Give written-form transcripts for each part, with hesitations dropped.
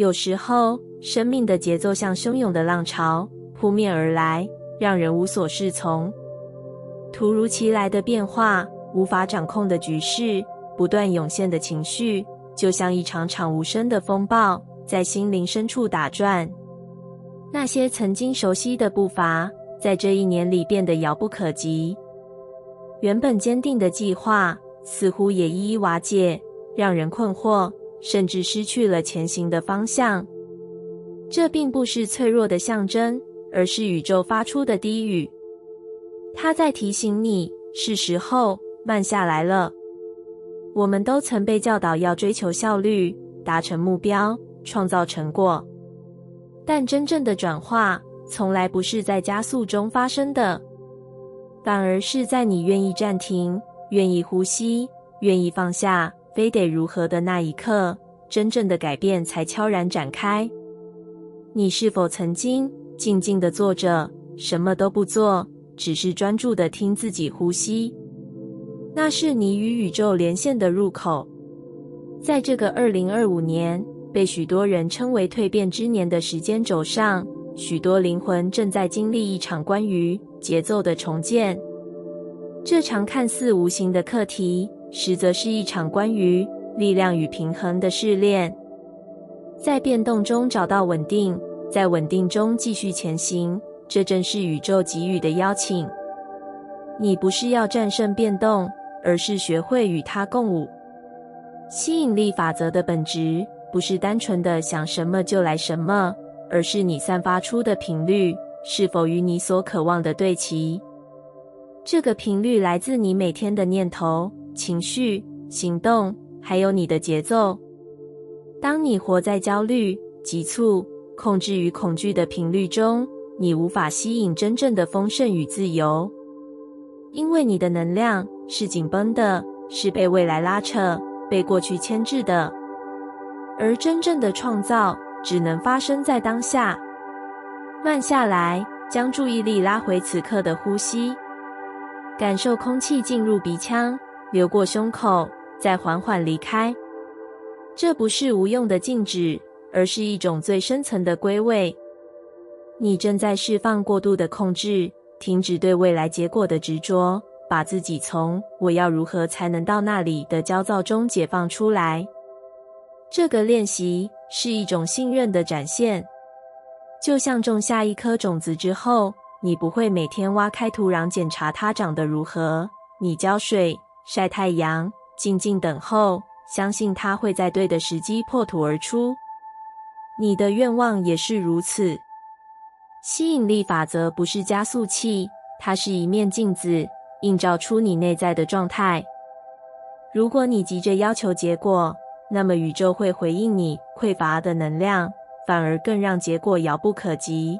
有时候，生命的节奏像汹涌的浪潮扑面而来，让人无所适从。突如其来的变化，无法掌控的局势，不断涌现的情绪，就像一场场无声的风暴，在心灵深处打转。那些曾经熟悉的步伐，在这一年里变得遥不可及。原本坚定的计划，似乎也一一瓦解，让人困惑，甚至失去了前行的方向。这并不是脆弱的象征，而是宇宙发出的低语。它在提醒你，是时候慢下来了。我们都曾被教导要追求效率，达成目标，创造成果。但真正的转化，从来不是在加速中发生的，反而是在你愿意暂停，愿意呼吸，愿意放下非得如何的那一刻，真正的改变才悄然展开。你是否曾经静静地坐着，什么都不做，只是专注地听自己呼吸？那是你与宇宙连线的入口。在这个2025年，被许多人称为蜕变之年的时间轴上，许多灵魂正在经历一场关于节奏的重建。这场看似无形的课题，实则是一场关于力量与平衡的试炼。在变动中找到稳定，在稳定中继续前行，这正是宇宙给予的邀请。你不是要战胜变动，而是学会与它共舞。吸引力法则的本质，不是单纯的想什么就来什么，而是你散发出的频率是否与你所渴望的对齐。这个频率来自你每天的念头、情绪、行动，还有你的节奏。当你活在焦虑、急促、控制与恐惧的频率中，你无法吸引真正的丰盛与自由，因为你的能量是紧绷的，是被未来拉扯、被过去牵制的。而真正的创造只能发生在当下。慢下来，将注意力拉回此刻的呼吸，感受空气进入鼻腔，流过胸口，再缓缓离开。这不是无用的静止，而是一种最深层的归位。你正在释放过度的控制，停止对未来结果的执着，把自己从我要如何才能到那里的焦躁中解放出来。这个练习是一种信任的展现。就像种下一颗种子之后，你不会每天挖开土壤检查它长得如何，你浇水、晒太阳，静静等候，相信它会在对的时机破土而出。你的愿望也是如此。吸引力法则不是加速器，它是一面镜子，映照出你内在的状态。如果你急着要求结果，那么宇宙会回应你匮乏的能量，反而更让结果遥不可及。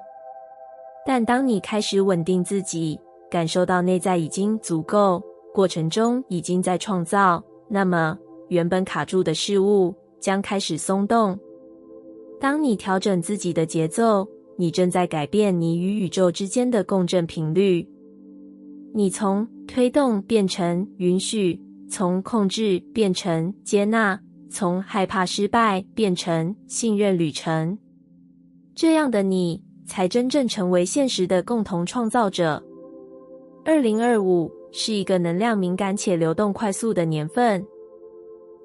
但当你开始稳定自己，感受到内在已经足够，过程中已经在创造，那么原本卡住的事物将开始松动。当你调整自己的节奏，你正在改变你与宇宙之间的共振频率。你从推动变成允许，从控制变成接纳，从害怕失败变成信任旅程。这样的你才真正成为现实的共同创造者。2025是一个能量敏感且流动快速的年份。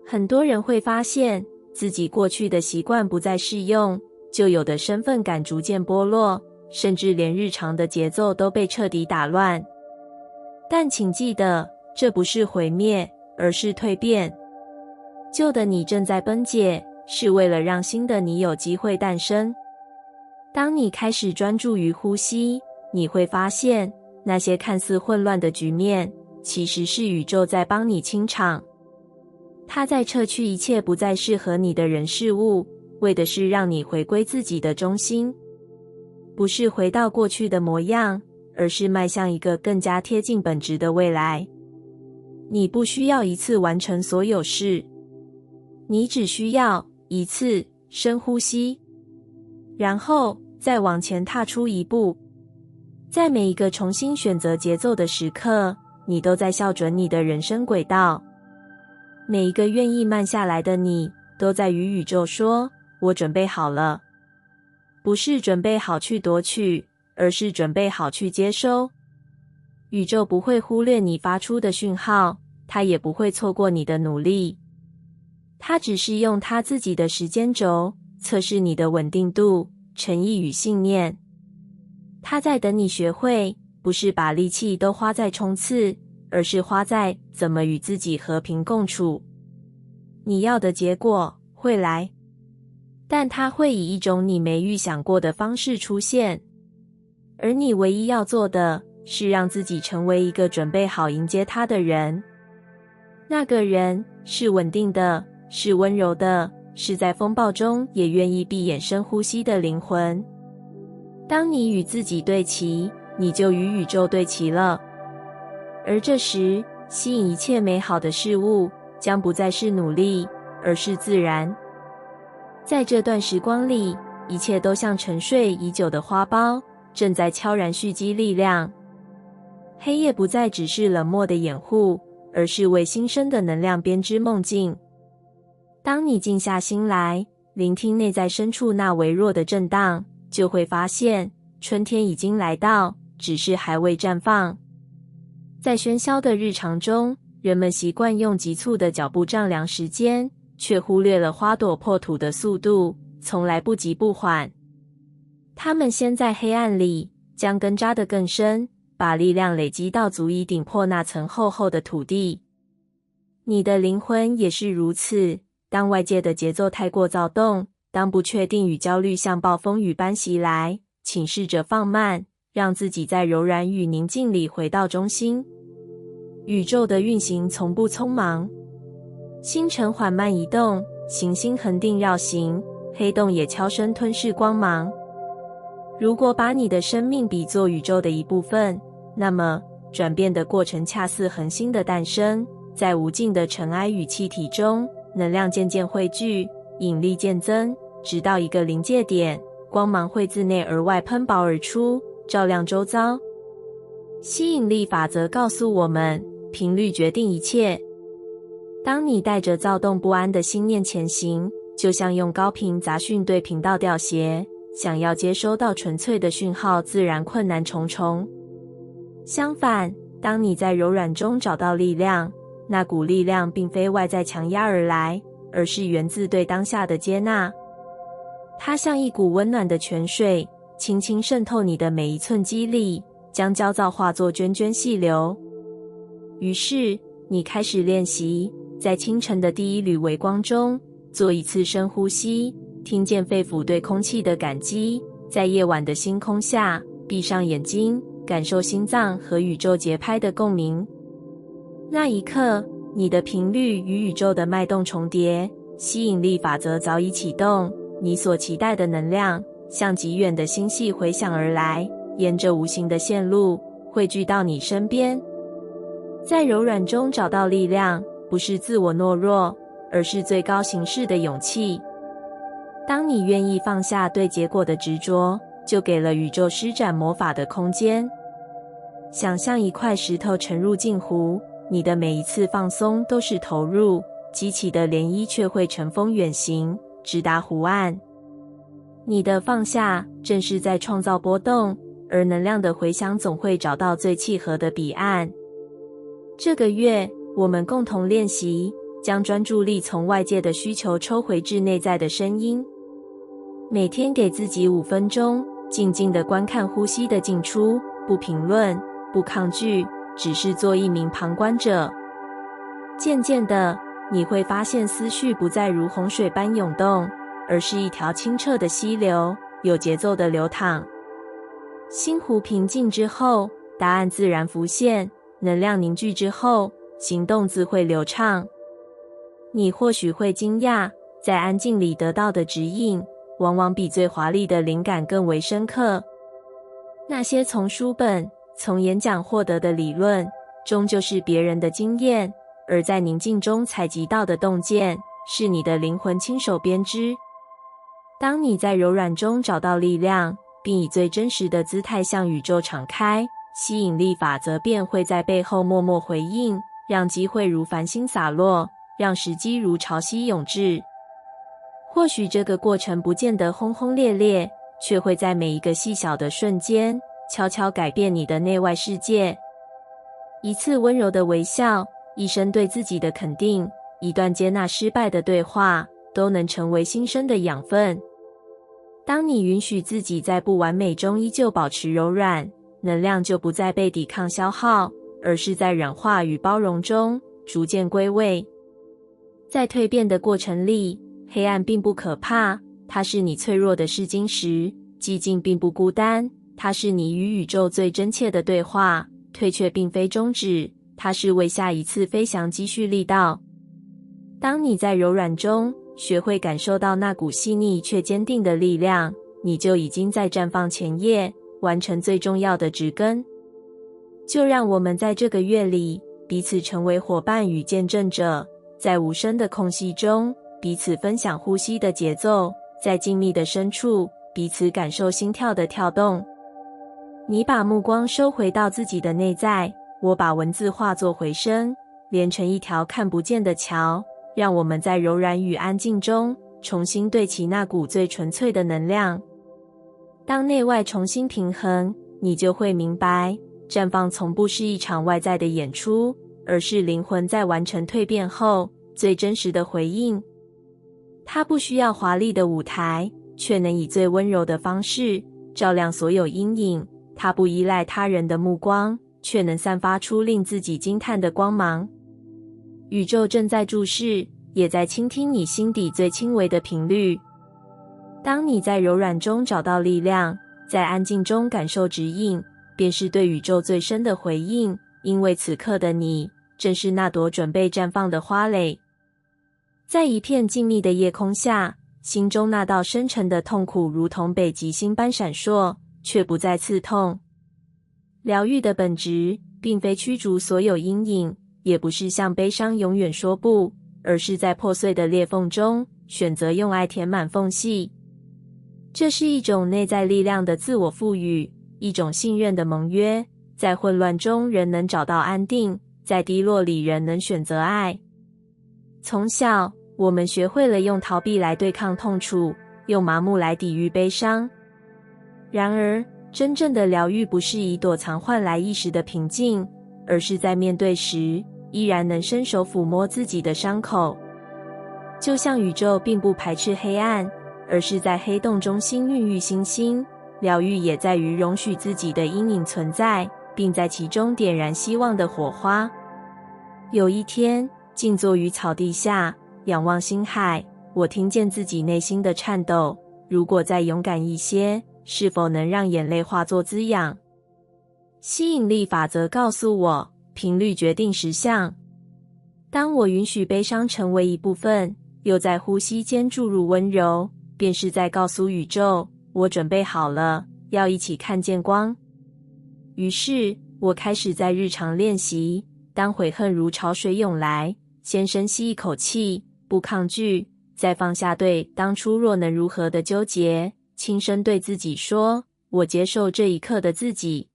很多人会发现自己过去的习惯不再适用，旧有的身份感逐渐剥落，甚至连日常的节奏都被彻底打乱。但请记得，这不是毁灭，而是蜕变。旧的你正在崩解，是为了让新的你有机会诞生。当你开始专注于呼吸，你会发现，那些看似混乱的局面，其实是宇宙在帮你清场。它在撤去一切不再适合你的人事物，为的是让你回归自己的中心。不是回到过去的模样，而是迈向一个更加贴近本质的未来。你不需要一次完成所有事，你只需要一次深呼吸，然后再往前踏出一步。在每一个重新选择节奏的时刻，你都在校准你的人生轨道。每一个愿意慢下来的你，都在与宇宙说，我准备好了。不是准备好去夺取，而是准备好去接收。宇宙不会忽略你发出的讯号，它也不会错过你的努力。它只是用它自己的时间轴测试你的稳定度、诚意与信念。它在等你学会，不是把力气都花在冲刺，而是花在怎么与自己和平共处。你要的结果会来，但它会以一种你没预想过的方式出现。而你唯一要做的是让自己成为一个准备好迎接它的人。那个人是稳定的，是温柔的，是在风暴中也愿意闭眼深呼吸的灵魂。当你与自己对齐，你就与宇宙对齐了。而这时，吸引一切美好的事物将不再是努力，而是自然。在这段时光里，一切都像沉睡已久的花苞，正在悄然蓄积力量。黑夜不再只是冷漠的掩护，而是为新生的能量编织梦境。当你静下心来，聆听内在深处那微弱的震荡，就会发现春天已经来到，只是还未绽放。在喧嚣的日常中，人们习惯用急促的脚步丈量时间，却忽略了花朵破土的速度，从来不急不缓。他们先在黑暗里将根扎得更深，把力量累积到足以顶破那层厚厚的土地。你的灵魂也是如此，当外界的节奏太过躁动，当不确定与焦虑像暴风雨般袭来，请试着放慢，让自己在柔软与宁静里回到中心。宇宙的运行从不匆忙，星辰缓慢移动，行星恒定绕行，黑洞也悄声吞噬光芒。如果把你的生命比作宇宙的一部分，那么转变的过程恰似恒星的诞生，在无尽的尘埃与气体中，能量渐渐汇聚，引力渐增，直到一个临界点，光芒会自内而外喷薄而出，照亮周遭。吸引力法则告诉我们，频率决定一切。当你带着躁动不安的心念前行，就像用高频杂讯对频道调谐，想要接收到纯粹的讯号，自然困难重重。相反，当你在柔软中找到力量，那股力量并非外在强压而来，而是源自对当下的接纳。它像一股温暖的泉水，轻轻渗透你的每一寸肌理，将焦躁化作涓涓细流。于是，你开始练习，在清晨的第一缕微光中，做一次深呼吸，听见肺腑对空气的感激，在夜晚的星空下，闭上眼睛，感受心脏和宇宙节拍的共鸣。那一刻，你的频率与宇宙的脉动重叠，吸引力法则早已启动，你所期待的能量像极远的星系回响而来，沿着无形的线路汇聚到你身边。在柔软中找到力量，不是自我懦弱，而是最高形式的勇气。当你愿意放下对结果的执着，就给了宇宙施展魔法的空间。想象一块石头沉入镜湖，你的每一次放松都是投入，激起的涟漪却会乘风远行，直达湖岸。你的放下正是在创造波动，而能量的回响总会找到最契合的彼岸。这个月，我们共同练习，将专注力从外界的需求抽回至内在的声音。每天给自己5分钟，静静地观看呼吸的进出，不评论，不抗拒，只是做一名旁观者。渐渐的，你会发现思绪不再如洪水般涌动，而是一条清澈的溪流，有节奏的流淌。心湖平静之后，答案自然浮现，能量凝聚之后，行动自会流畅。你或许会惊讶，在安静里得到的指引，往往比最华丽的灵感更为深刻。那些从书本、从演讲获得的理论，终究是别人的经验，而在宁静中采集到的洞见，是你的灵魂亲手编织。当你在柔软中找到力量，并以最真实的姿态向宇宙敞开，吸引力法则便会在背后默默回应，让机会如繁星洒落，让时机如潮汐涌至。或许这个过程不见得轰轰烈烈，却会在每一个细小的瞬间，悄悄改变你的内外世界。一次温柔的微笑，一声对自己的肯定，一段接纳失败的对话，都能成为新生的养分。当你允许自己在不完美中依旧保持柔软，能量就不再被抵抗消耗，而是在软化与包容中逐渐归位。在蜕变的过程里，黑暗并不可怕，它是你脆弱的试金石；寂静并不孤单，它是你与宇宙最真切的对话；退却并非终止，它是为下一次飞翔积蓄力道。当你在柔软中学会感受到那股细腻却坚定的力量，你就已经在绽放前夜，完成最重要的植根。就让我们在这个月里，彼此成为伙伴与见证者，在无声的空隙中，彼此分享呼吸的节奏，在静谧的深处，彼此感受心跳的跳动。你把目光收回到自己的内在，我把文字化作回声，连成一条看不见的桥，让我们在柔软与安静中，重新对齐那股最纯粹的能量。当内外重新平衡，你就会明白，绽放从不是一场外在的演出，而是灵魂在完成蜕变后最真实的回应。它不需要华丽的舞台，却能以最温柔的方式照亮所有阴影。它不依赖他人的目光，却能散发出令自己惊叹的光芒。宇宙正在注视，也在倾听你心底最轻微的频率。当你在柔软中找到力量，在安静中感受指引，便是对宇宙最深的回应，因为此刻的你，正是那朵准备绽放的花蕾。在一片静谧的夜空下，心中那道深沉的痛苦如同北极星般闪烁，却不再刺痛。疗愈的本质，并非驱逐所有阴影，也不是向悲伤永远说不，而是在破碎的裂缝中，选择用爱填满缝隙。这是一种内在力量的自我赋予，一种信任的盟约，在混乱中仍能找到安定，在低落里仍能选择爱。从小，我们学会了用逃避来对抗痛楚，用麻木来抵御悲伤。然而，真正的疗愈不是以躲藏换来一时的平静，而是在面对时，依然能伸手抚摸自己的伤口。就像宇宙并不排斥黑暗，而是在黑洞中心孕育星星，疗愈也在于容许自己的阴影存在，并在其中点燃希望的火花。有一天，静坐于草地下，仰望星海，我听见自己内心的颤抖。如果再勇敢一些，是否能让眼泪化作滋养？吸引力法则告诉我，频率决定实相。当我允许悲伤成为一部分，又在呼吸间注入温柔，便是在告诉宇宙，我准备好了，要一起看见光。于是，我开始在日常练习，当悔恨如潮水涌来，先深吸一口气，不抗拒，再放下对当初若能如何的纠结，轻声对自己说，我接受这一刻的自己。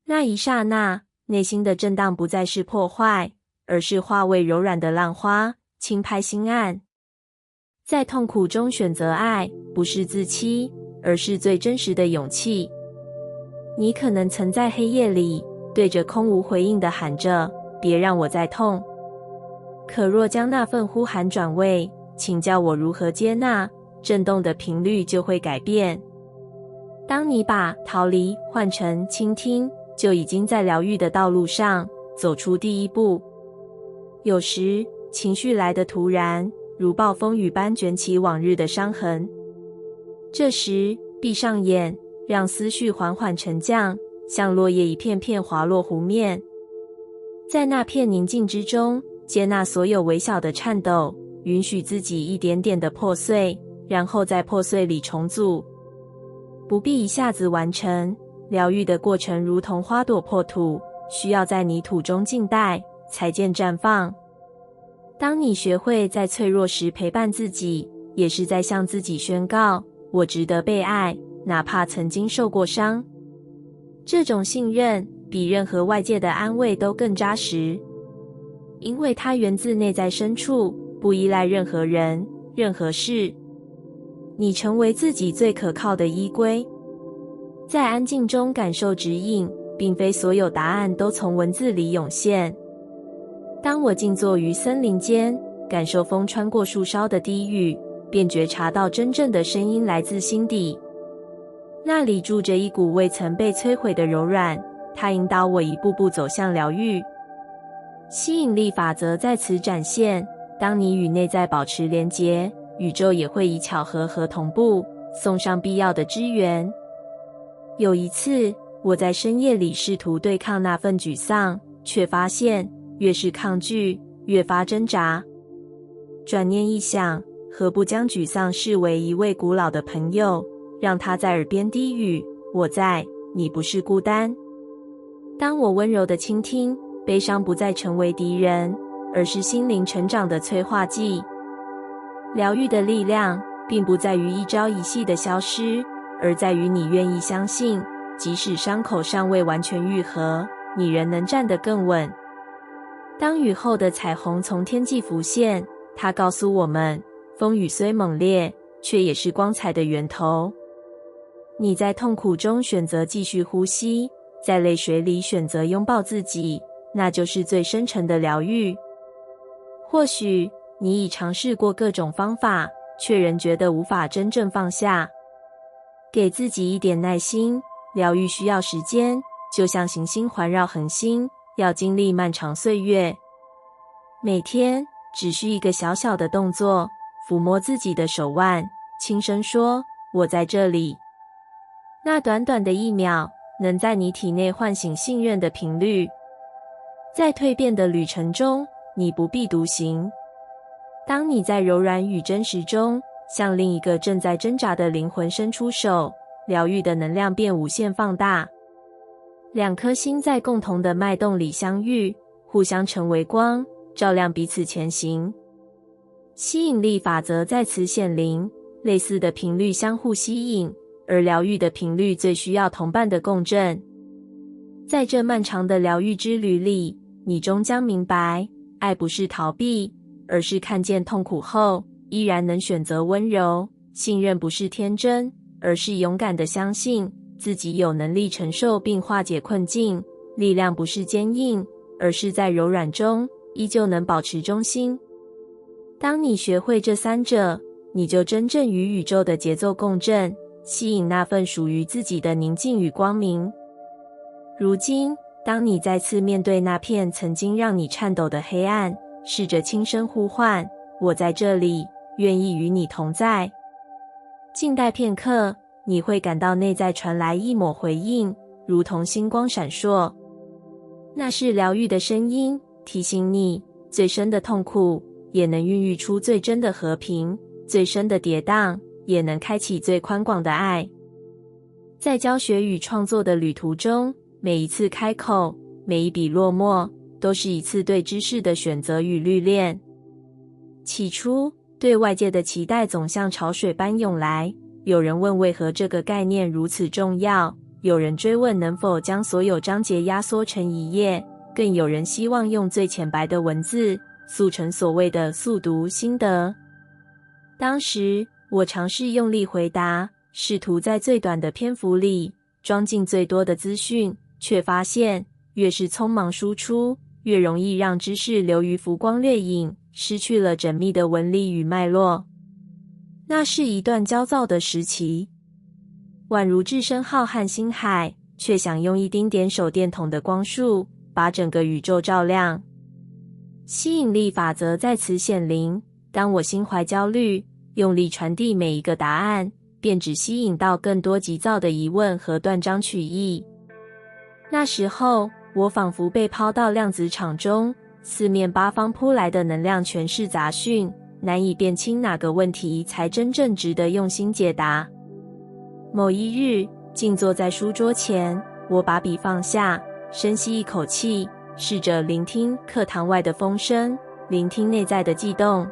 那一刹那，内心的震荡不再是破坏，而是化为柔软的浪花，轻拍心岸。在痛苦中选择爱，不是自欺，而是最真实的勇气。你可能曾在黑夜里，对着空无回应的喊着，别让我再痛。可若将那份呼喊转为，请教我如何接纳，震动的频率就会改变。当你把逃离换成倾听，就已经在疗愈的道路上走出第一步。有时，情绪来得突然，如暴风雨般卷起往日的伤痕。这时，闭上眼，让思绪缓缓沉降，像落叶一片片滑落湖面。在那片宁静之中，接纳所有微小的颤抖，允许自己一点点的破碎，然后在破碎里重组。不必一下子完成，疗愈的过程如同花朵破土，需要在泥土中静待，才见绽放。当你学会在脆弱时陪伴自己，也是在向自己宣告，我值得被爱，哪怕曾经受过伤。这种信任比任何外界的安慰都更扎实，因为它源自内在深处，不依赖任何人、任何事。你成为自己最可靠的依归。在安静中感受指引，并非所有答案都从文字里涌现。当我静坐于森林间，感受风穿过树梢的低语，便觉察到真正的声音来自心底。那里住着一股未曾被摧毁的柔软，它引导我一步步走向疗愈。吸引力法则在此展现，当你与内在保持连结，宇宙也会以巧合和同步送上必要的支援。有一次，我在深夜里试图对抗那份沮丧，却发现越是抗拒，越发挣扎。转念一想，何不将沮丧视为一位古老的朋友，让他在耳边低语：“我在，你不是孤单。”当我温柔地倾听，悲伤不再成为敌人，而是心灵成长的催化剂。疗愈的力量，并不在于一朝一夕的消失，而在于你愿意相信，即使伤口尚未完全愈合，你仍能站得更稳。当雨后的彩虹从天际浮现，它告诉我们，风雨虽猛烈，却也是光彩的源头。你在痛苦中选择继续呼吸，在泪水里选择拥抱自己，那就是最深沉的疗愈。或许你已尝试过各种方法，却仍觉得无法真正放下。给自己一点耐心，疗愈需要时间，就像行星环绕恒星，要经历漫长岁月。每天只需一个小小的动作，抚摸自己的手腕，轻声说：“我在这里。”那短短的1秒，能在你体内唤醒信任的频率。在蜕变的旅程中，你不必独行。当你在柔软与真实中，向另一个正在挣扎的灵魂伸出手，疗愈的能量便无限放大。2颗心在共同的脉动里相遇，互相成为光，照亮彼此前行。吸引力法则在此显灵，类似的频率相互吸引，而疗愈的频率最需要同伴的共振。在这漫长的疗愈之旅里，你终将明白，爱不是逃避，而是看见痛苦后依然能选择温柔。信任不是天真，而是勇敢地相信自己有能力承受并化解困境。力量不是坚硬，而是在柔软中依旧能保持中心。当你学会这3者，你就真正与宇宙的节奏共振，吸引那份属于自己的宁静与光明。如今，当你再次面对那片曾经让你颤抖的黑暗，试着轻声呼唤：“我在这里，愿意与你同在。”静待片刻，你会感到内在传来一抹回应，如同星光闪烁。那是疗愈的声音，提醒你，最深的痛苦也能孕育出最真的和平，最深的跌宕也能开启最宽广的爱。在教学与创作的旅途中，每一次开口，每一笔落墨，都是一次对知识的选择与历练。起初，对外界的期待总像潮水般涌来，有人问为何这个概念如此重要，有人追问能否将所有章节压缩成1页，更有人希望用最浅白的文字速成所谓的速读心得。当时，我尝试用力回答，试图在最短的篇幅里装进最多的资讯，却发现越是匆忙输出，越容易让知识流于浮光掠影，失去了缜密的纹理与脉络。那是一段焦躁的时期，宛如置身浩瀚星海，却想用一丁点手电筒的光束把整个宇宙照亮。吸引力法则在此显灵，当我心怀焦虑，用力传递每一个答案，便只吸引到更多急躁的疑问和断章取义。那时候，我仿佛被抛到量子场中，四面八方扑来的能量全是杂讯，难以辨清哪个问题才真正值得用心解答。某一日，静坐在书桌前，我把笔放下，深吸一口气，试着聆听课堂外的风声，聆听内在的悸动。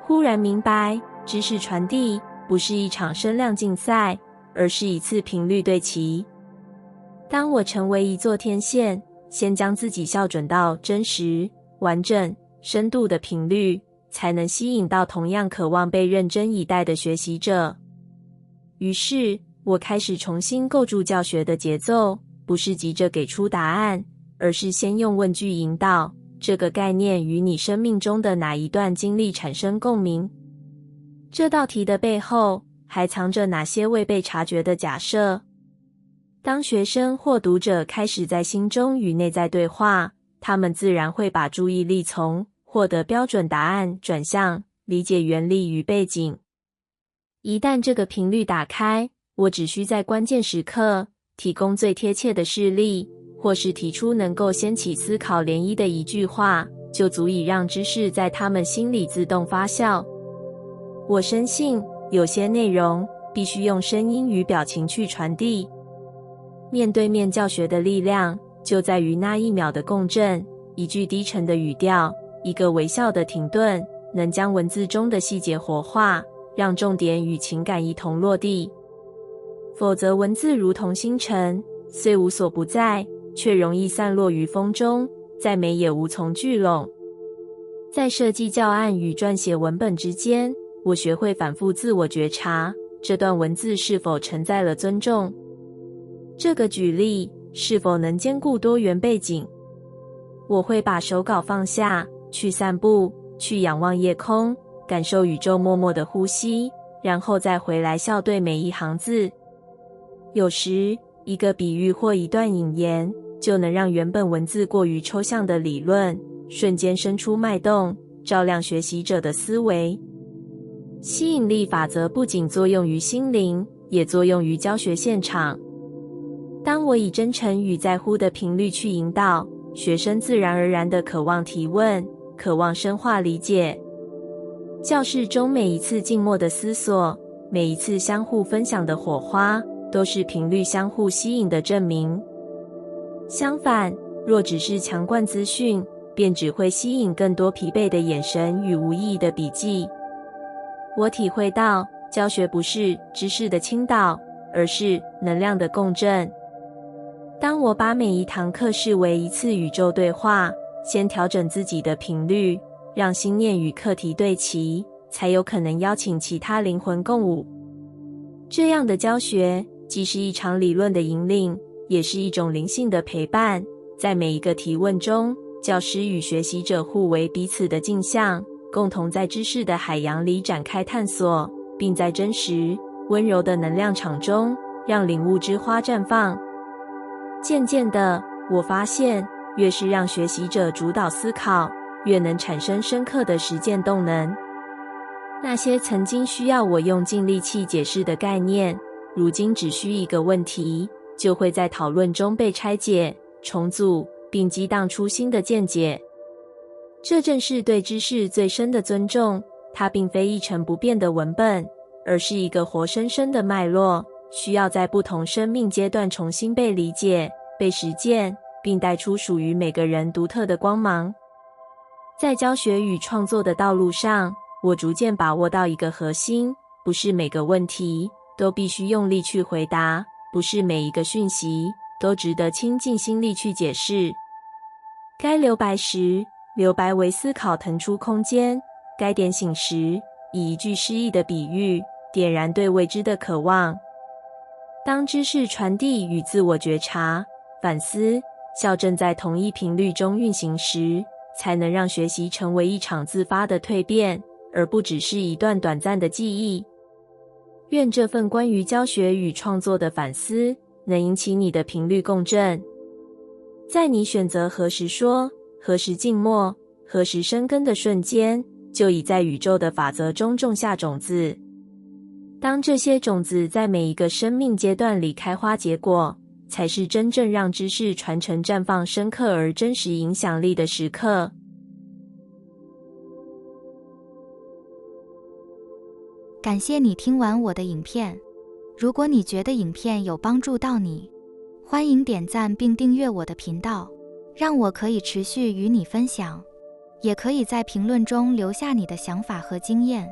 忽然明白，知识传递不是一场声量竞赛，而是一次频率对齐。当我成为一座天线，先将自己校准到真实、完整、深度的频率，才能吸引到同样渴望被认真以待的学习者。于是，我开始重新构筑教学的节奏，不是急着给出答案，而是先用问句引导，这个概念与你生命中的哪一段经历产生共鸣？这道题的背后还藏着哪些未被察觉的假设？当学生或读者开始在心中与内在对话，他们自然会把注意力从获得标准答案转向理解原理与背景。一旦这个频率打开，我只需在关键时刻提供最贴切的事例，或是提出能够掀起思考涟漪的一句话，就足以让知识在他们心里自动发酵。我深信，有些内容必须用声音与表情去传递。面对面教学的力量，就在于那一秒的共振，一句低沉的语调，一个微笑的停顿，能将文字中的细节活化，让重点与情感一同落地。否则，文字如同星辰，虽无所不在，却容易散落于风中，再美也无从聚拢。在设计教案与撰写文本之间，我学会反复自我觉察，这段文字是否承载了尊重？这个举例是否能兼顾多元背景？我会把手稿放下，去散步，去仰望夜空，感受宇宙默默的呼吸，然后再回来校对每一行字。有时，一个比喻或一段引言，就能让原本文字过于抽象的理论，瞬间生出脉动，照亮学习者的思维。吸引力法则不仅作用于心灵，也作用于教学现场。当我以真诚与在乎的频率去引导，学生自然而然地渴望提问，渴望深化理解。教室中每一次静默的思索，每一次相互分享的火花，都是频率相互吸引的证明。相反，若只是强灌资讯，便只会吸引更多疲惫的眼神与无意义的笔记。我体会到，教学不是知识的倾倒，而是能量的共振。当我把每一堂课视为一次宇宙对话，先调整自己的频率，让心念与课题对齐，才有可能邀请其他灵魂共舞。这样的教学，既是一场理论的引领，也是一种灵性的陪伴。在每一个提问中，教师与学习者互为彼此的镜像，共同在知识的海洋里展开探索，并在真实、温柔的能量场中，让领悟之花绽放。渐渐的，我发现，越是让学习者主导思考，越能产生深刻的实践动能。那些曾经需要我用尽力气解释的概念，如今只需一个问题，就会在讨论中被拆解、重组，并激荡出新的见解。这正是对知识最深的尊重，它并非一成不变的文本，而是一个活生生的脉络，需要在不同生命阶段重新被理解、被实践，并带出属于每个人独特的光芒。在教学与创作的道路上，我逐渐把握到一个核心，不是每个问题都必须用力去回答，不是每一个讯息都值得倾尽心力去解释。该留白时，留白为思考腾出空间；该点醒时，以一句诗意的比喻，点燃对未知的渴望。当知识传递与自我觉察、反思、校正在同一频率中运行时，才能让学习成为一场自发的蜕变，而不只是一段短暂的记忆。愿这份关于教学与创作的反思，能引起你的频率共振。在你选择何时说、何时静默、何时生根的瞬间，就已在宇宙的法则中种下种子。当这些种子在每一个生命阶段里开花结果，才是真正让知识传承绽放深刻而真实影响力的时刻。感谢你听完我的影片。如果你觉得影片有帮助到你，欢迎点赞并订阅我的频道，让我可以持续与你分享。也可以在评论中留下你的想法和经验，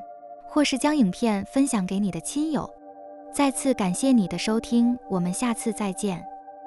或是将影片分享给你的亲友。再次感谢你的收听，我们下次再见。